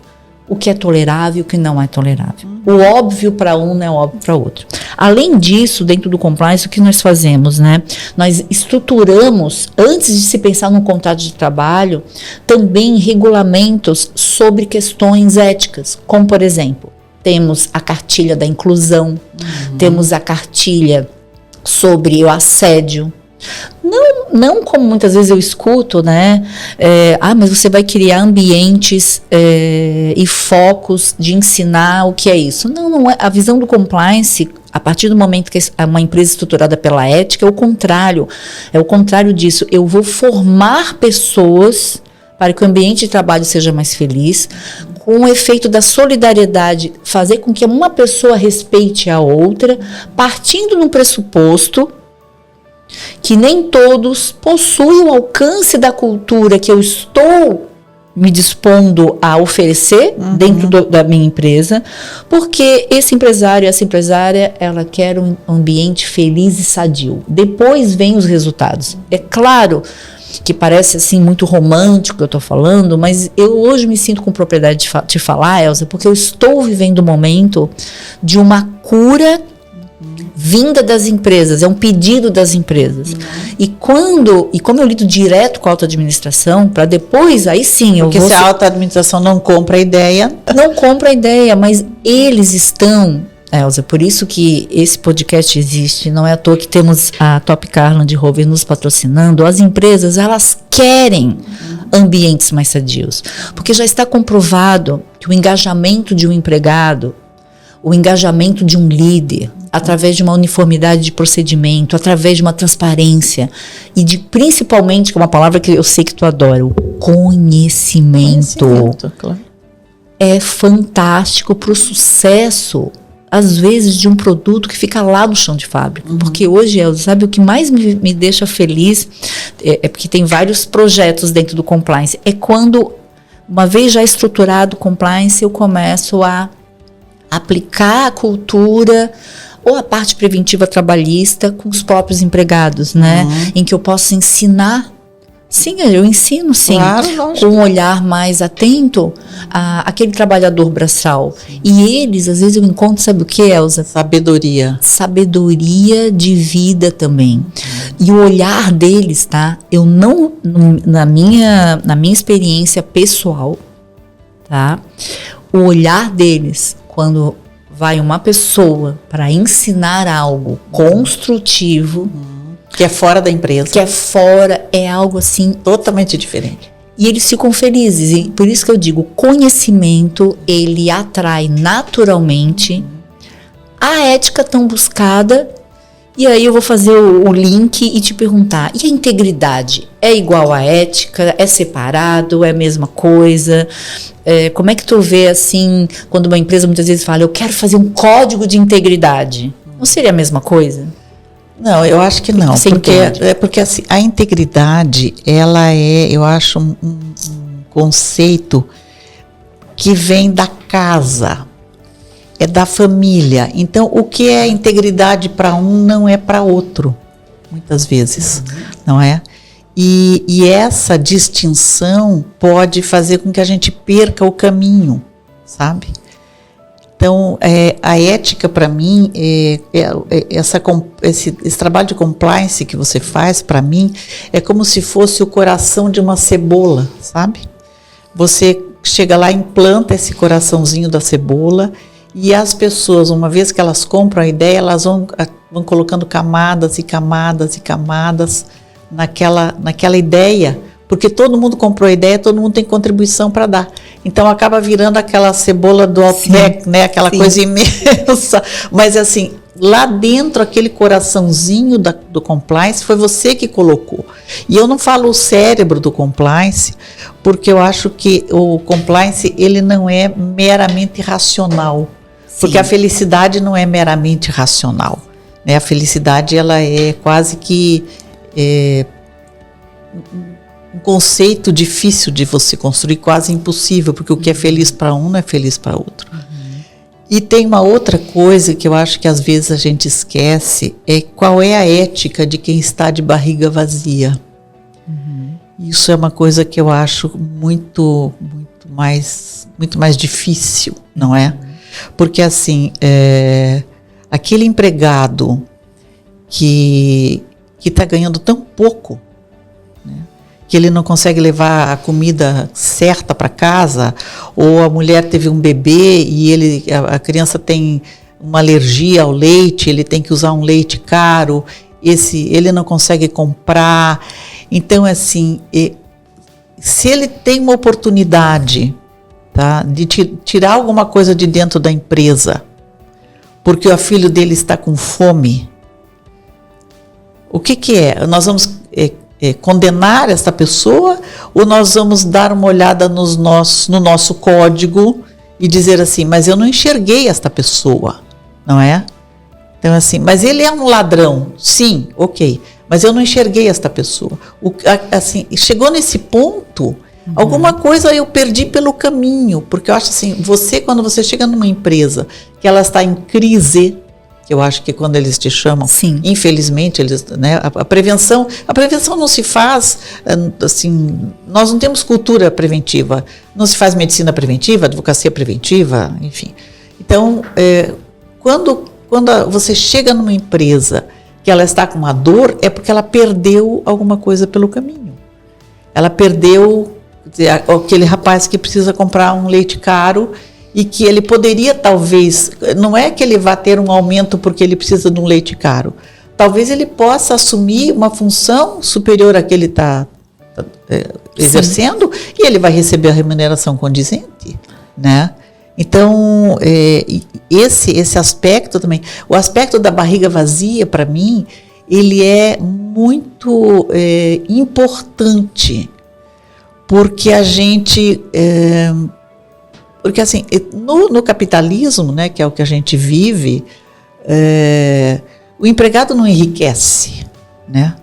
o que é tolerável e o que não é tolerável. O óbvio para um não é óbvio para outro. Além disso, dentro do compliance, o que nós fazemos, né? Nós estruturamos, antes de se pensar no contrato de trabalho, também regulamentos sobre questões éticas, como, por exemplo, temos a cartilha da inclusão, temos a cartilha sobre o assédio. Não como muitas vezes eu escuto, né? Mas você vai criar ambientes e focos de ensinar o que é isso. Não é. A visão do compliance, a partir do momento que é uma empresa estruturada pela ética, é o contrário. É o contrário disso. Eu vou formar pessoas para que o ambiente de trabalho seja mais feliz, com o efeito da solidariedade, fazer com que uma pessoa respeite a outra, partindo num pressuposto que nem todos possuem o alcance da cultura que eu estou me dispondo a oferecer dentro da minha empresa, porque esse empresário, essa empresária, ela quer um ambiente feliz e sadio. Depois vem os resultados. É claro que parece assim muito romântico que eu estou falando, mas eu hoje me sinto com propriedade de falar, Elza, porque eu estou vivendo um momento de uma cura vinda das empresas, é um pedido das empresas. E como eu lido direto com a alta administração, para depois, aí sim, porque se a alta administração não compra a ideia... Não compra a ideia, mas eles estão... Elza, por isso que esse podcast existe, não é à toa que temos a Top Car Land Rover nos patrocinando. As empresas, elas querem ambientes mais sadios, porque já está comprovado que o engajamento de um empregado, o engajamento de um líder, através de uma uniformidade de procedimento, através de uma transparência e de, principalmente, que é uma palavra que eu sei que tu adora, o conhecimento. Claro. É fantástico para o sucesso, às vezes, de um produto que fica lá no chão de fábrica. Porque hoje, sabe, o que mais me deixa feliz, porque tem vários projetos dentro do compliance, é quando, uma vez já estruturado o compliance, eu começo a aplicar a cultura ou a parte preventiva trabalhista com os próprios empregados, né? Em que eu possa ensinar. Sim, eu ensino, sim. Claro, lógico. Com um olhar mais atento àquele trabalhador braçal. E eles, às vezes eu encontro, sabe o que, Elza? Sabedoria. Sabedoria de vida também. E o olhar deles, tá? Eu não, na minha experiência pessoal, tá? O olhar deles, quando vai uma pessoa para ensinar algo construtivo, que é fora da empresa, que é fora, é algo assim totalmente diferente. E eles ficam felizes, e por isso que eu digo, conhecimento, ele atrai naturalmente a ética tão buscada. E aí eu vou fazer o link e te perguntar, e a integridade? É igual à ética? É separado? É a mesma coisa? Como é que tu vê, assim, quando uma empresa muitas vezes fala, eu quero fazer um código de integridade? Não seria a mesma coisa? Não, eu acho que não, porque assim, a integridade, ela é, eu acho, um conceito que vem da casa, é da família. Então, o que é integridade para um não é para outro, muitas vezes, não é? E essa distinção pode fazer com que a gente perca o caminho, sabe? Então, a ética para mim, esse trabalho de compliance que você faz para mim, é como se fosse o coração de uma cebola, sabe? Você chega lá, implanta esse coraçãozinho da cebola e as pessoas, uma vez que elas compram a ideia, elas vão colocando camadas e camadas e camadas naquela ideia, porque todo mundo comprou a ideia, todo mundo tem contribuição para dar. Então acaba virando aquela cebola do Outback, né? Aquela coisa imensa. Mas assim, lá dentro, aquele coraçãozinho do compliance foi você que colocou. E eu não falo o cérebro do compliance, porque eu acho que o compliance, ele não é meramente racional. Sim. Porque a felicidade não é meramente racional, né? A felicidade, ela é quase que um conceito difícil de você construir, quase impossível, porque o que é feliz para um não é feliz para outro. E tem uma outra coisa que eu acho que às vezes a gente esquece, é qual é a ética de quem está de barriga vazia. Isso é uma coisa que eu acho muito mais difícil, não é? Porque assim, aquele empregado que está ganhando tão pouco, né, que ele não consegue levar a comida certa para casa, ou a mulher teve um bebê e a criança tem uma alergia ao leite, ele tem que usar um leite caro, ele não consegue comprar. Então, assim, se ele tem uma oportunidade, tá, de tirar alguma coisa de dentro da empresa, porque o filho dele está com fome, o que é? Nós vamos condenar essa pessoa ou nós vamos dar uma olhada no nosso código e dizer assim, mas eu não enxerguei esta pessoa, não é? Então assim, mas ele é um ladrão, sim, ok, mas eu não enxerguei esta pessoa. Assim, chegou nesse ponto, alguma coisa eu perdi pelo caminho, porque eu acho assim, quando você chega numa empresa que ela está em crise, que eu acho que quando eles te chamam, sim, infelizmente, né, a prevenção não se faz, assim, nós não temos cultura preventiva, não se faz medicina preventiva, advocacia preventiva, enfim. Então, quando você chega numa empresa que ela está com uma dor, é porque ela perdeu alguma coisa pelo caminho. Ela perdeu, aquele rapaz que precisa comprar um leite caro, e que ele poderia talvez, não é que ele vá ter um aumento porque ele precisa de um leite caro, talvez ele possa assumir uma função superior à que ele está exercendo, e ele vai receber a remuneração condizente, né? Então, esse aspecto também, o aspecto da barriga vazia, para mim, ele é muito importante, porque a gente... Porque assim, no capitalismo, né, que é o que a gente vive, o empregado não enriquece, né?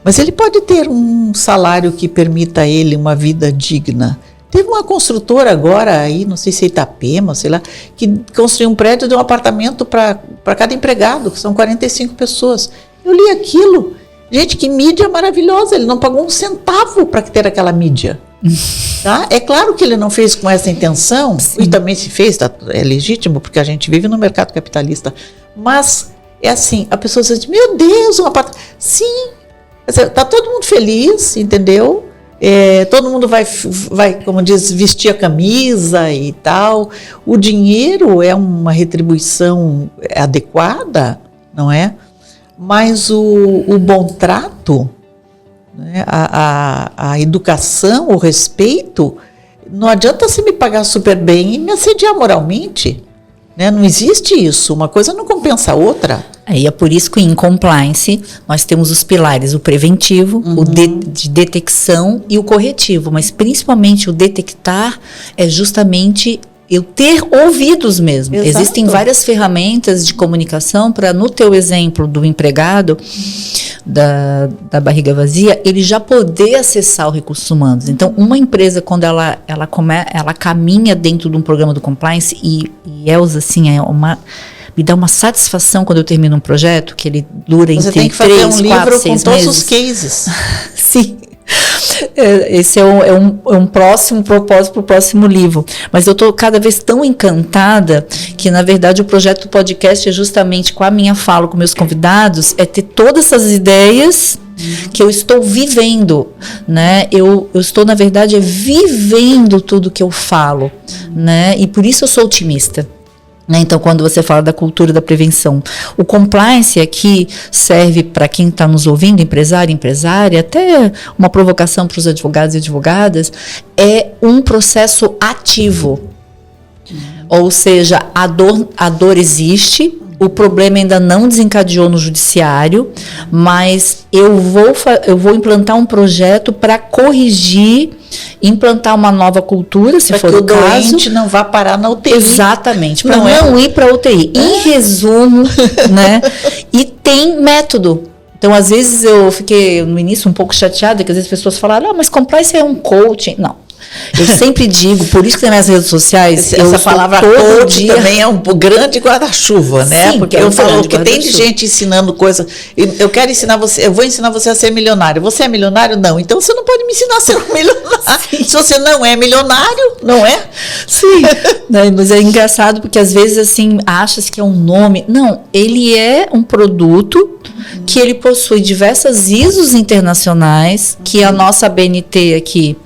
Mas ele pode ter um salário que permita a ele uma vida digna. Teve uma construtora agora aí, não sei se é Itapema, sei lá, que construiu um prédio de um apartamento para cada empregado, que são 45 pessoas. Eu li aquilo. Gente, que mídia maravilhosa, ele não pagou um centavo para ter aquela mídia. Tá? É claro que ele não fez com essa intenção, e também se fez, é legítimo, porque a gente vive no mercado capitalista, mas é assim, a pessoa diz, meu Deus, uma parte. Sim, está todo mundo feliz, entendeu? Todo mundo vai, como diz, vestir a camisa e tal. O dinheiro é uma retribuição adequada, não é? Mas o bom trato, né? A educação, o respeito, não adianta você me pagar super bem e me assediar moralmente. Né? Não existe isso, uma coisa não compensa a outra. E é por isso que em compliance nós temos os pilares, o preventivo, o de detecção e o corretivo, mas principalmente o detectar é justamente eu ter ouvidos mesmo. Exato. Existem várias ferramentas de comunicação para, no teu exemplo do empregado da barriga vazia, ele já poder acessar os recursos humanos. Então, uma empresa, quando ela caminha dentro de um programa do compliance, e Elza, assim, me dá uma satisfação quando eu termino um projeto, que ele dura entre 3, 4, 6 meses. Você tem que fazer um livro com todos os cases. Sim. Esse é um próximo propósito para o próximo livro. Mas eu estou cada vez tão encantada que, na verdade, o projeto do podcast é justamente com a minha fala com meus convidados, é ter todas essas ideias que eu estou vivendo, né? Eu estou, na verdade, vivendo tudo que eu falo, né? E por isso eu sou otimista. Então, quando você fala da cultura da prevenção, o compliance aqui serve para quem está nos ouvindo, empresário, empresária, até uma provocação para os advogados e advogadas, é um processo ativo. Ou seja, a dor existe, o problema ainda não desencadeou no judiciário, mas eu vou implantar um projeto para corrigir, implantar uma nova cultura, se for o caso. Para que o doente não vá parar na UTI. Exatamente, para não ir para a UTI. Em resumo, né? E tem método. Então, às vezes, eu fiquei no início um pouco chateada, que às vezes as pessoas falaram, mas compliance é um coaching. Não. Eu sempre digo, por isso que nas minhas redes sociais... Essa palavra coach também é um grande guarda-chuva, né? Sim, porque eu falo que tem gente ensinando coisas. Eu quero ensinar você, eu vou ensinar você a ser milionário. Você é milionário? Não. Então você não pode me ensinar a ser um milionário. Sim. Se você não é milionário, não é? Sim. Mas é engraçado porque às vezes assim, acha-se que é um nome. Não, ele é um produto que ele possui diversas ISOs internacionais, que a nossa BNT aqui...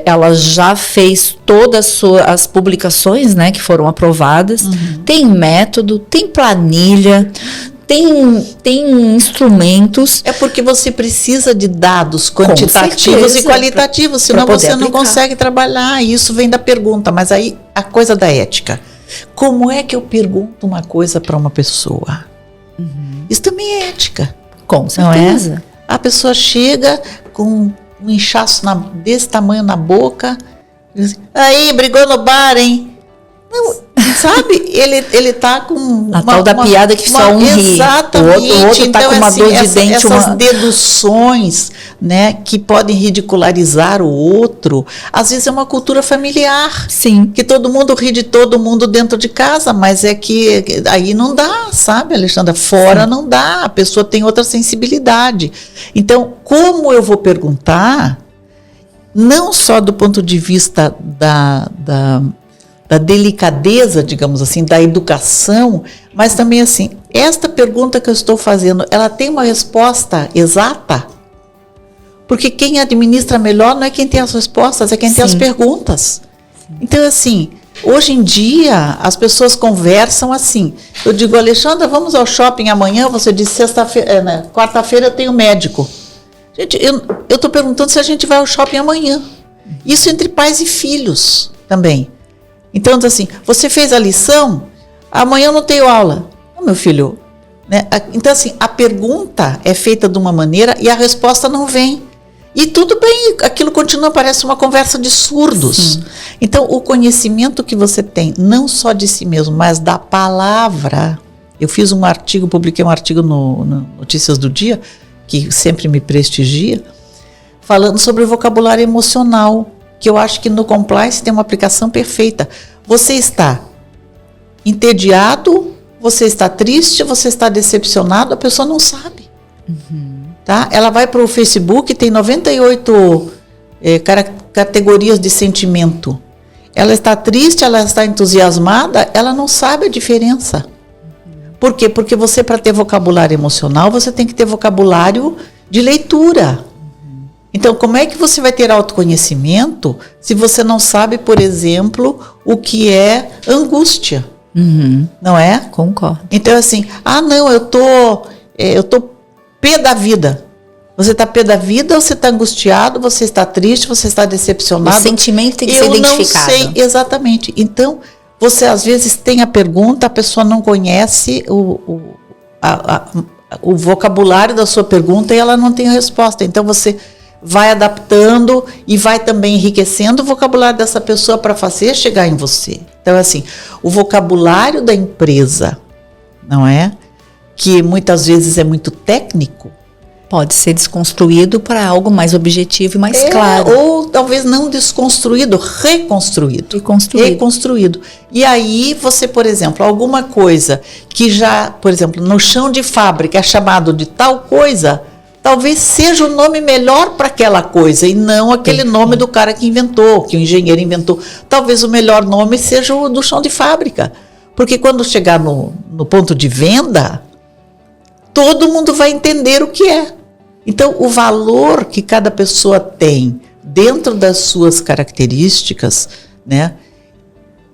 ela já fez todas as publicações, né, que foram aprovadas, tem método, tem planilha, tem instrumentos. É porque você precisa de dados quantitativos e qualitativos, senão você não consegue trabalhar, e isso vem da pergunta. Mas aí a coisa da ética, como é que eu pergunto uma coisa para uma pessoa? Isso também é ética. Com certeza. Não é? A pessoa chega com um inchaço desse tamanho na boca, aí, brigou no bar, hein? Não, sabe? Ele tá com a tal da piada que só um ri. Exatamente. O outro tá então, com uma dor de dente. Essas deduções, né, que podem ridicularizar o outro, às vezes é uma cultura familiar. Sim. Que todo mundo ri de todo mundo dentro de casa, mas é que aí não dá, sabe, Alexandra? Fora Sim. Não dá, a pessoa tem outra sensibilidade. Então, como eu vou perguntar, não só do ponto de vista da delicadeza, digamos assim, da educação, mas também assim, esta pergunta que eu estou fazendo, ela tem uma resposta exata? Porque quem administra melhor não é quem tem as respostas, é quem tem as perguntas. Então, assim, hoje em dia, as pessoas conversam assim. Eu digo, Alexandra, vamos ao shopping amanhã? Você disse, quarta-feira eu tenho médico. Gente, eu estou perguntando se a gente vai ao shopping amanhã. Isso entre pais e filhos também. Então, assim, você fez a lição? Amanhã eu não tenho aula. Não, meu filho. Né? Então, assim, a pergunta é feita de uma maneira e a resposta não vem. E tudo bem, aquilo continua, parece uma conversa de surdos. Sim. Então, o conhecimento que você tem, não só de si mesmo, mas da palavra. Eu fiz um artigo, publiquei um artigo no Notícias do Dia, que sempre me prestigia, falando sobre o vocabulário emocional. que eu acho que no compliance tem uma aplicação perfeita. Você está entediado, você está triste, você está decepcionado, a pessoa não sabe. Tá? Ela vai para o Facebook, tem 98 categorias de sentimento. Ela está triste, ela está entusiasmada, ela não sabe a diferença. Por quê? Porque você, para ter vocabulário emocional, você tem que ter vocabulário de leitura. Então, como é que você vai ter autoconhecimento se você não sabe, por exemplo, o que é angústia? Não é? Concordo. Então, assim, não, eu tô pé da vida. Você está pé da vida, você está angustiado, você está triste, você está decepcionado. O sentimento tem que ser identificado. Eu não sei exatamente. Então, você às vezes tem a pergunta, a pessoa não conhece o vocabulário da sua pergunta e ela não tem a resposta. Então, você vai adaptando e vai também enriquecendo o vocabulário dessa pessoa para fazer chegar em você. Então, assim, o vocabulário da empresa, não é? Que muitas vezes é muito técnico, pode ser desconstruído para algo mais objetivo e mais claro. Ou talvez não desconstruído, reconstruído. E aí você, por exemplo, alguma coisa que já, por exemplo, no chão de fábrica é chamado de tal coisa, talvez seja o nome melhor para aquela coisa e não aquele nome do cara que inventou, que o engenheiro inventou. Talvez o melhor nome seja o do chão de fábrica. Porque quando chegar no ponto de venda, todo mundo vai entender o que é. Então, o valor que cada pessoa tem dentro das suas características, né?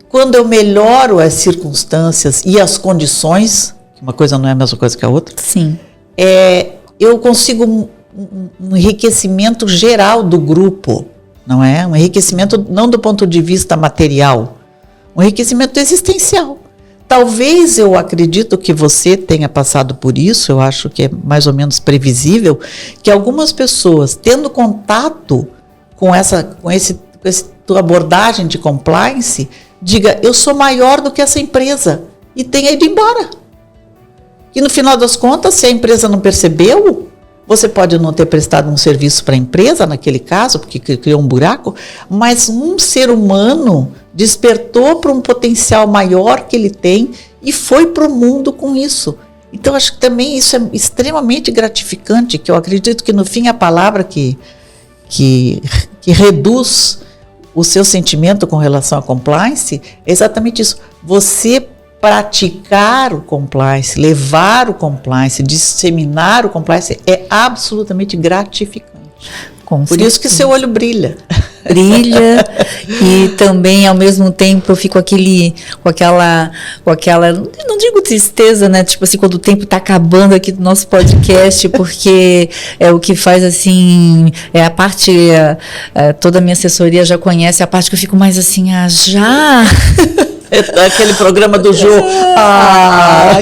Quando eu melhoro as circunstâncias e as condições, uma coisa não é a mesma coisa que a outra, sim, eu consigo um enriquecimento geral do grupo, não é? Um enriquecimento não do ponto de vista material, um enriquecimento existencial. Talvez eu acredito que você tenha passado por isso, eu acho que é mais ou menos previsível, que algumas pessoas, tendo contato com essa tua abordagem de compliance, diga, eu sou maior do que essa empresa, e tenha ido embora. E no final das contas, se a empresa não percebeu, você pode não ter prestado um serviço para a empresa, naquele caso, porque criou um buraco, mas um ser humano despertou para um potencial maior que ele tem e foi para o mundo com isso. Então, acho que também isso é extremamente gratificante, que eu acredito que, no fim, a palavra que reduz o seu sentimento com relação a compliance é exatamente isso. Você praticar o compliance, levar o compliance, disseminar o compliance é absolutamente gratificante. Por isso que seu olho brilha. Brilha e também ao mesmo tempo eu fico com aquela, não digo tristeza, né? Tipo assim, quando o tempo tá acabando aqui do nosso podcast, porque é o que faz assim, é a parte, toda a minha assessoria já conhece a parte que eu fico mais assim, já... Aquele programa do Jô.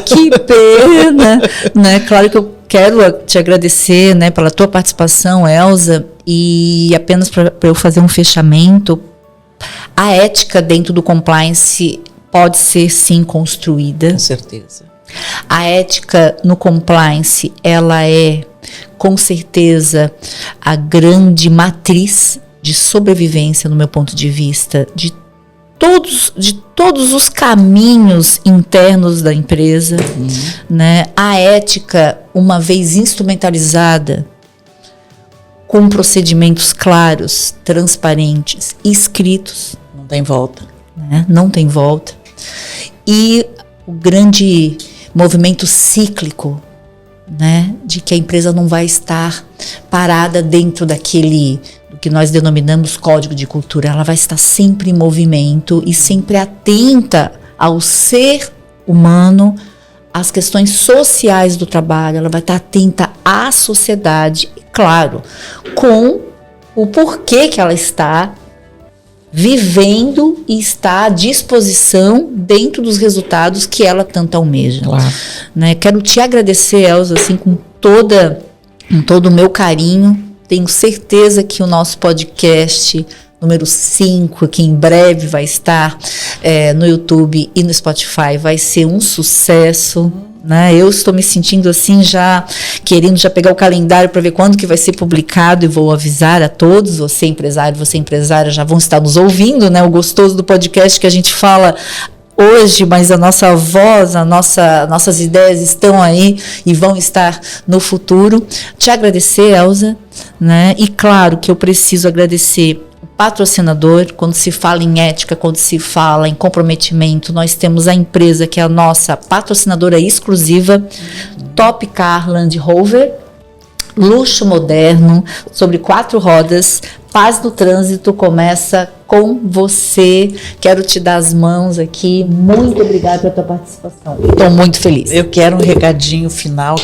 Que pena, né? Claro que eu quero te agradecer, né, pela tua participação, Elza, e apenas para eu fazer um fechamento, a ética dentro do compliance pode ser sim construída. Com certeza. A ética no compliance, ela é com certeza a grande matriz de sobrevivência, no meu ponto de vista, de todos os caminhos internos da empresa, né? A ética, uma vez instrumentalizada, com procedimentos claros, transparentes, escritos, não tem volta, né? Não tem volta. E o grande movimento cíclico, né? De que a empresa não vai estar parada dentro daquele que nós denominamos código de cultura, ela vai estar sempre em movimento e sempre atenta ao ser humano, às questões sociais do trabalho, ela vai estar atenta à sociedade, e claro, com o porquê que ela está vivendo e está à disposição dentro dos resultados que ela tanto almeja. Claro. Né? Quero te agradecer, Elza, assim, com todo o meu carinho. Tenho certeza que o nosso podcast número 5, que em breve vai estar no YouTube e no Spotify, vai ser um sucesso. né? Eu estou me sentindo assim, já querendo já pegar o calendário para ver quando que vai ser publicado, e vou avisar a todos, você empresária, já vão estar nos ouvindo, né? O gostoso do podcast que a gente fala hoje, mas a nossa voz, nossas ideias estão aí e vão estar no futuro. Te agradecer, Elza, né? E claro que eu preciso agradecer o patrocinador. Quando se fala em ética, quando se fala em comprometimento, nós temos a empresa que é a nossa patrocinadora exclusiva, Top Car Land Rover, luxo moderno, sobre 4 rodas. Paz no Trânsito começa com você. Quero te dar as mãos aqui. Muito obrigada pela tua participação. Estou muito feliz. Eu quero um recadinho final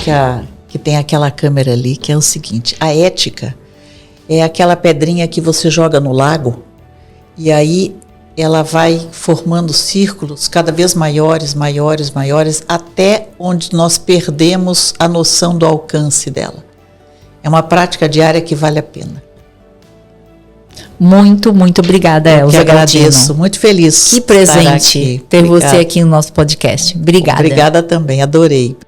que tem aquela câmera ali, que é o seguinte: a ética é aquela pedrinha que você joga no lago e aí ela vai formando círculos cada vez maiores, até onde nós perdemos a noção do alcance dela. É uma prática diária que vale a pena. Muito, muito obrigada, Elza. Agradeço, muito feliz. Que presente ter você aqui no nosso podcast. Obrigada. Obrigada também, adorei.